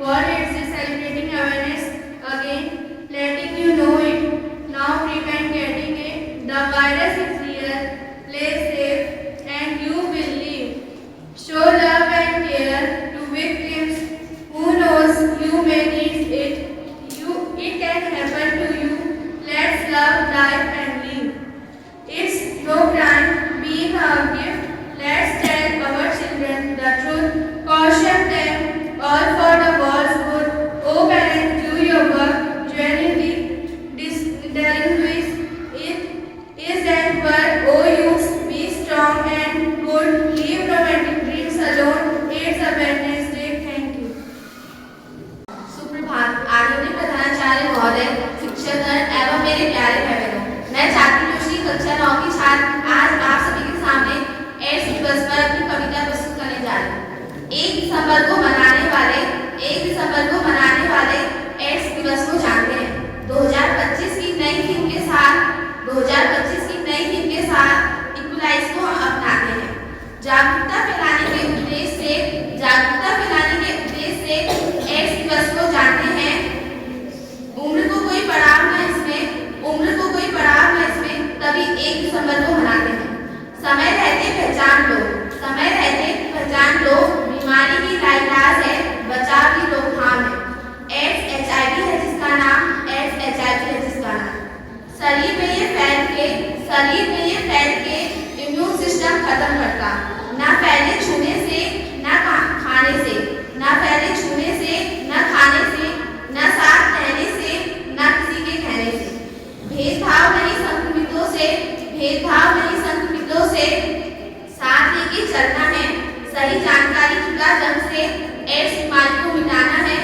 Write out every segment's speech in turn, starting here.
World AIDS Day celebrating awareness again, letting you know it, now prevent getting it. The virus is real, play safe, and you will live. Show love and care to victims. Who knows, you may need it. It can happen to you. Let's love life and live. It's no crime being a gift. Let's tell our children the truth. Caution them all for the world's good. Oh parents, do your work genuinely. Distinguish it is and work. Oh youths, be strong and good. Leave romantic dreams alone. It's a Wednesday. Thank you. सुप्रभात आदरणीय प्रधानाचार्य महोदय, शिक्षकगण एवं मेरे प्यारे भाई बहनों, मैं छात्री जोशी कक्षा 9 की छात्र आज आप सभी के सामने एड्स दिवस पर अपनी कविता प्रस्तुत करने जा रही हूँ। 1 दिसंबर को मनाने वाले एड्स दिवस को जानते हैं। 2025 की नई थीम के साथ इक्वलाइज को हम अपनाते हैं। जागरूकता फैलाने के उद्देश्य से एड्स दिवस को जानते हैं। उम्र को कोई पड़ाव न इसमें तभी 1 दिसंबर को मनाते हैं। समय रहते पहचान लो, बीमारी की इलाज है, बचाव की रोकथाम है। एड्स HIV है जिसका नाम, शरीर में ये फैल के इम्यून सिस्टम खत्म करता। ना फैले छूने से, ना खाने से, ना खाने से, ना साथ रहने से, ना किसी के कहने से। भेदभाव नहीं संक्रमितों से साथ लेके चलना है। सही जानकारी जुटा जंग से एड्स बीमारी को मिटाना है।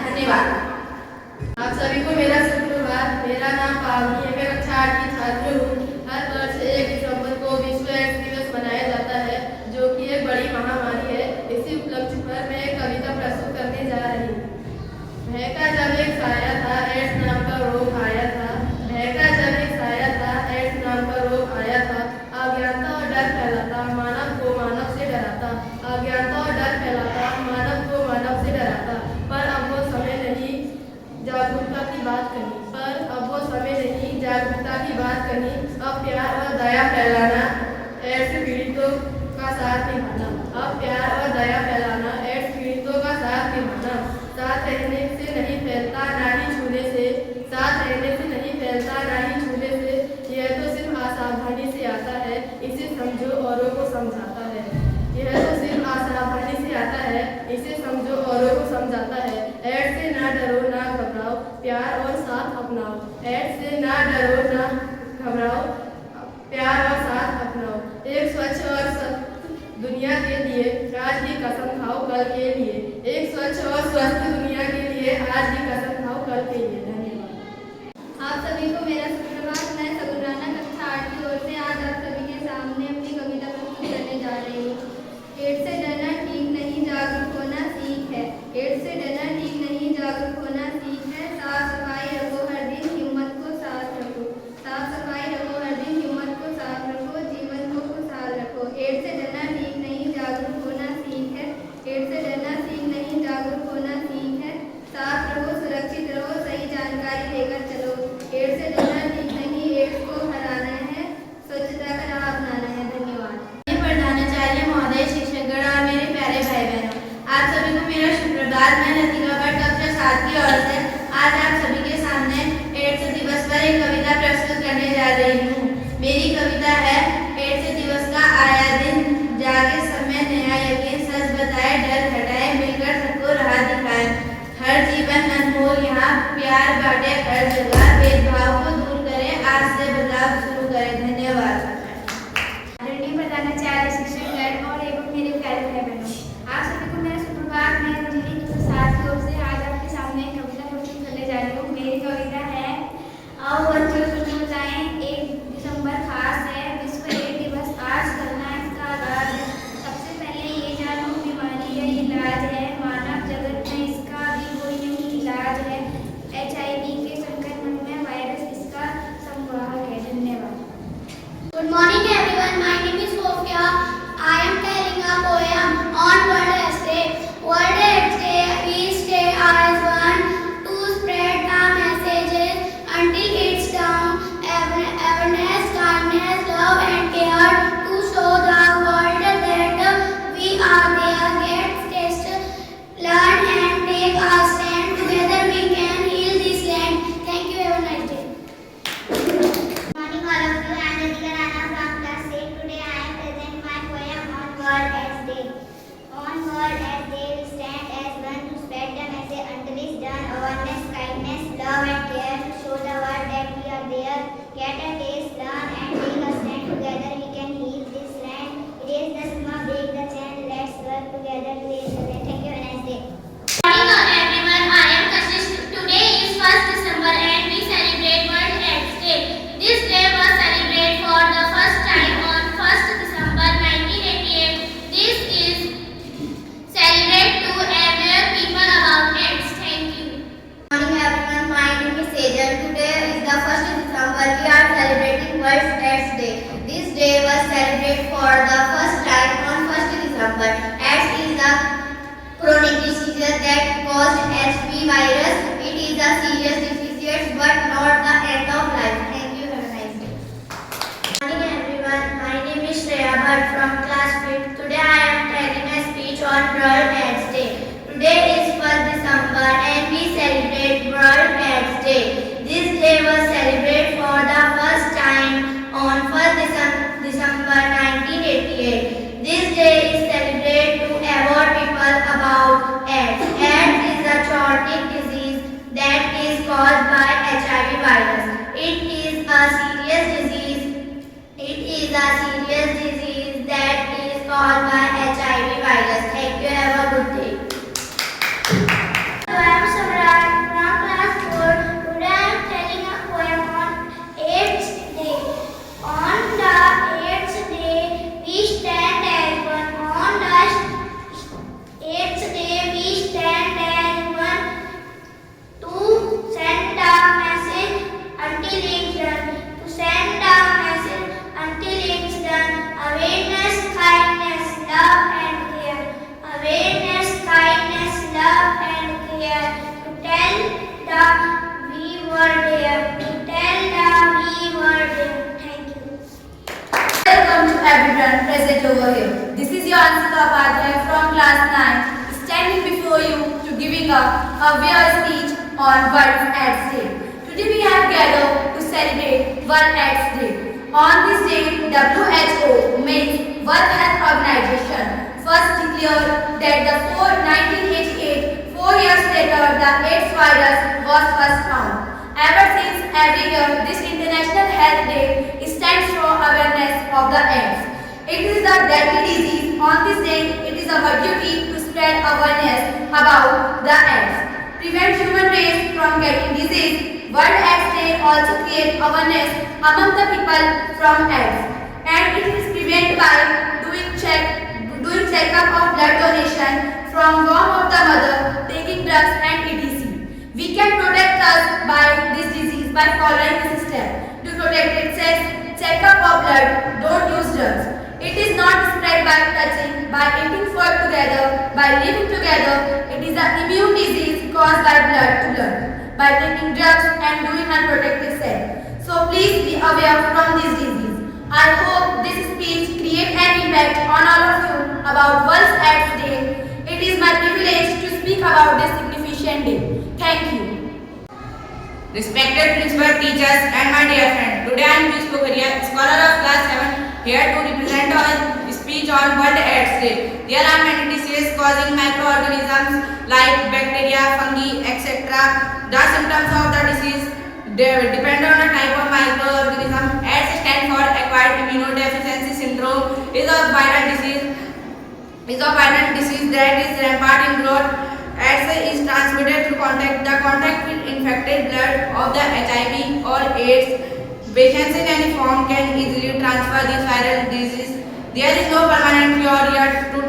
धन्यवाद। आप सभी को मेरा सुप्रभात। मेरा नाम पावनी है, मैं कक्षा 8 की छात्र हूँ। हर वर्ष 1 दिसंबर को विश्व एड्स दिवस मनाया जाता है, जो कि एक बड़ी महामारी है। इसी उपलक्ष्य पर मैं एक कविता प्रस्तुत करने जा रही हूँ। महका जब एक साया था, एड्स नाम का रोग आया था। अज्ञानता और डर फैलाता, मानव को मानव से डराता। पर अब वो समय नहीं जागरूकता की बात करनी। अब प्यार और दया फैलाना, एड्स पीड़ितों का साथ निभाना। साथ रहने से नहीं फैलता, ना ही छूने से। यह तो सिर्फ असावधानी से आता है, इसे समझो औरों को समझाता है। एड्स से ना डरो ना घबराओ, प्यार और साथ अपनाओ। एक स्वच्छ और स्वस्थ दुनिया के लिए आज की कसम खाओ कल के लिए। धन्यवाद। आप सभी को मेरा सुप्रभात। मैं सगुन कक्षा 8 की ओर से आज आप सभी के सामने अपनी कविता प्रस्तुत करने जा रही हूँ। एड्स से डरना ठीक नहीं, जागरूक होना सीख है। साफ सफाई रखो हर दिन, हिम्मत को साथ रखो। जीवन को खुशहाल रखो। एड्स से डरना ठीक नहीं, जागरूक होना सीख है। साफ रहो, सुरक्षित रहो, सही जानकारी लेकर चलो। एड्स से डरना ठीक नहीं, एड्स को हराना है, स्वच्छता का राह अपनाना है। धन्यवाद। प्रधानाचार्य महोदय, शिक्षकगण और मेरे प्यारे भाई बहनों, आप सभी को मेरा सुप्रभात। मैं लतिका भट्ट कक्षा 7 की ओर से आज आप सभी के सामने एड्स दिवस पर एक कविता प्रस्तुत करने जा रही हूँ। मेरी कविता है, एड्स दिवस का आया दिन, जागे समय नया यकीन, सच बताए डर हटाए, मिलकर सबको राह दिखाए। हर जीवन अनमोल यहाँ, प्यार बांटे हर जगह, भेदभाव को दूर करें, आज से बदलाव शुरू करें। धन्यवाद। आदरणीय प्रधानाचार्य, शिक्षकगण और एवं मेरे प्यारे भाई बहनों, आप सभी को मेरा सुप्रभात। मैं रंजीनी कक्षा 7 की ओर everyone present over here. This is your Ansika Upadhyay from class 9, standing before you to giving a aware speech on World AIDS Day. Today we have gathered to celebrate World AIDS Day. On this day, WHO means World Health Organization first declared that the 1988, 4 years later, the AIDS virus was first found. Ever since, every year, this International Health Day stands for awareness of the AIDS. It is a deadly disease. On this day, it is our duty to spread awareness about the AIDS. Prevent human race from getting disease. World AIDS Day also create awareness among the people from AIDS. And it is prevented by doing checkup of blood donation from womb of the mother, taking drugs and etc. We can protect us by this disease by following this step. To protect itself, check up of blood, don't use drugs. It is not spread by touching, by eating food together, by living together. It is an immune disease caused by blood to blood, by taking drugs and doing unprotected sex. So please be aware from this disease. I hope this speech create an impact on all of you about World AIDS Day. It is my privilege to speak about this significant day. Thank you. Respected principal, teachers and my dear friend, today I am Piyush Pokhariya, scholar of class 7, here to represent a speech on World AIDS Day. There are many diseases causing microorganisms like bacteria, fungi, etc. The symptoms of the disease depend on the type of microorganism. AIDS stands for acquired immunodeficiency syndrome. Is a viral disease that is rampant in growth. AIDS is transmitted through contact. The contact with infected blood of the HIV or AIDS patients in any form can easily transfer this viral disease. There is no permanent cure yet to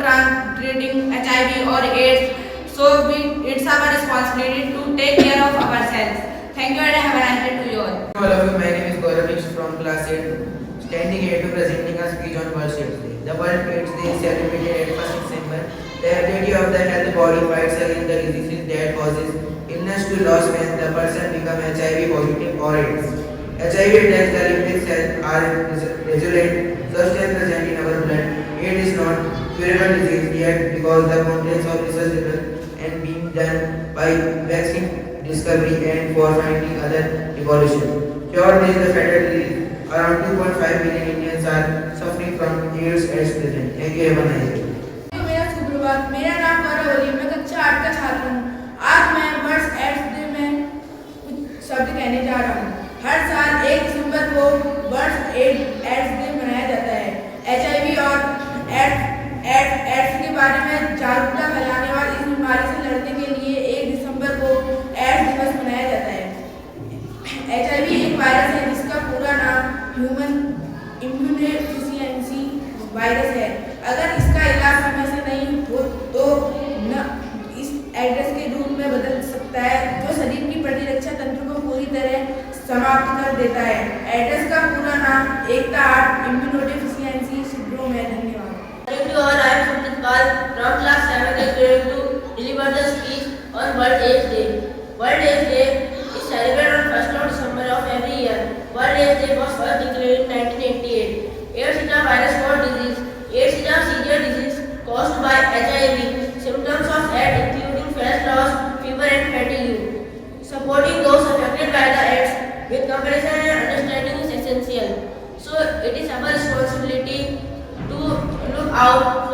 treating HIV or AIDS, so it's our responsibility to take care of ourselves. Thank you and have a nice day to you all. All of you, my name is Gaurav from class 8, standing here to presenting a speech on World AIDS Day. The World AIDS Day is celebrated at 1st December. The ability of the health body fights against the diseases that causes illness to loss when the person becomes HIV positive or AIDS. HIV attacks the lymphatic cells are resolute substance present in our blood. AIDS is not curable disease yet because the contents of research and being done by vaccine discovery and for finding other evolution. Cure is the fatal disease. Around 2.5 million Indians are suffering from AIDS at present. Thank you. Have a nice day. मेरा सुप्रभात। मेरा नाम गौरव है, मैं कक्षा 8 का छात्र हूँ। आज मैं वर्ल्ड एड्स डे में कुछ शब्द कहने जा रहा हूँ। हर साल 1 दिसंबर को वर्ल्ड एड्स डे मनाया जाता है। HIV और एड्स के बारे में जागरूकता फैलाने और इस बीमारी से लड़ने के लिए 1 दिसंबर को एड्स दिवस मनाया जाता है। HIV एक वायरस है जिसका पूरा नाम ह्यूमन इम्यूनोडेफिशिएंसी वायरस है। अगर इसका इलाज समय से नहीं हो तो न इस एड्स के रूप में बदल सकता है जो शरीर की प्रतिरक्षा तंत्र को पूरी तरह समाप्त कर देता है। एड्स का पूरा नाम एकता 8 इम्यूनोडेफिशिएंसी सिंड्रोम है। धन्यवाद। Hello all, I am Sumit Pal from class 7 is going to deliver the speech on World AIDS Day. World AIDS Day is celebrated on 1st of December of every year. World AIDS Day was first declared in 1988. AIDS is a virus-borne disease. AIDS is a severe disease caused by HIV. Symptoms of AIDS including fat loss, fever and fatigue. Supporting those affected by the AIDS with compassion and understanding is essential. So it is our responsibility to look out